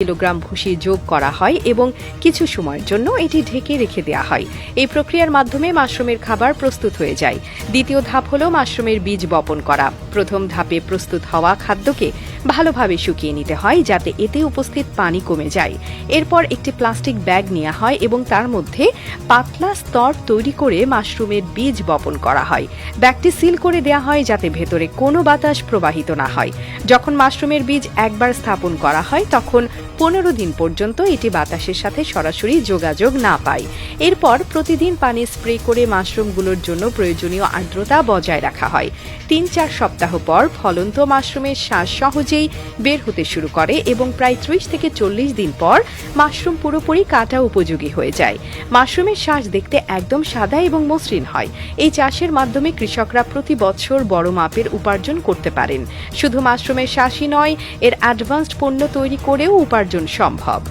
Kilogram ভুসি যোগ করা হয় এবং কিছু সময়ের জন্য এটি ঢেকে রেখে দেওয়া হয়। এই প্রক্রিয়ার মাধ্যমে মাশরুমের খাবার প্রস্তুত হয়ে যায়। দ্বিতীয় ধাপ হল মাশরুমের বীজ বপন করা। প্রথম ধাপে প্রস্তুত হওয়া খাদ্যকে ভালোভাবে শুকিয়ে নিতে হয় যাতে এতে উপস্থিত পানি কমে যায়। এরপর একটি প্লাস্টিক ব্যাগ নেওয়া হয় এবং তার মধ্যে পাতলা স্তর তৈরি করে মাশরুমের বীজ বপন করা হয়। ব্যাগটি সিল করে দেওয়া হয় যাতে ভেতরে কোনো বাতাস প্রবাহিত না হয়। যখন মাশরুমের বীজ একবার স্থাপন করা হয় তখন 15 দিন পর্যন্ত এটি বাতাসের সাথে সরাসরি যোগাযোগ না পায়। এরপর প্রতিদিন পানি স্প্রে করে মাশরুমগুলোর জন্য প্রয়োজনীয় আর্দ্রতা বজায় রাখা হয়। 3-4 সপ্তাহ পর ফলন্ত মাশরুমের শ্বাস সহজেই বের হতে শুরু করে এবং প্রায় 30 থেকে 40 দিন পর মাশরুম পুরোপুরি কাটা উপযোগী হয়ে যায়। মাশরুমের শ্বাস দেখতে একদম সাদা এবং মসৃণ হয়। এই চাষের মাধ্যমে কৃষকরা প্রতি বছর বড় মাপের উপার্জন করতে পারেন। শুধু মাশরুমের শ্বাসই নয়, এর অ্যাডভান্সড পণ্য তৈরি করেও উপার্জন সম্ভব।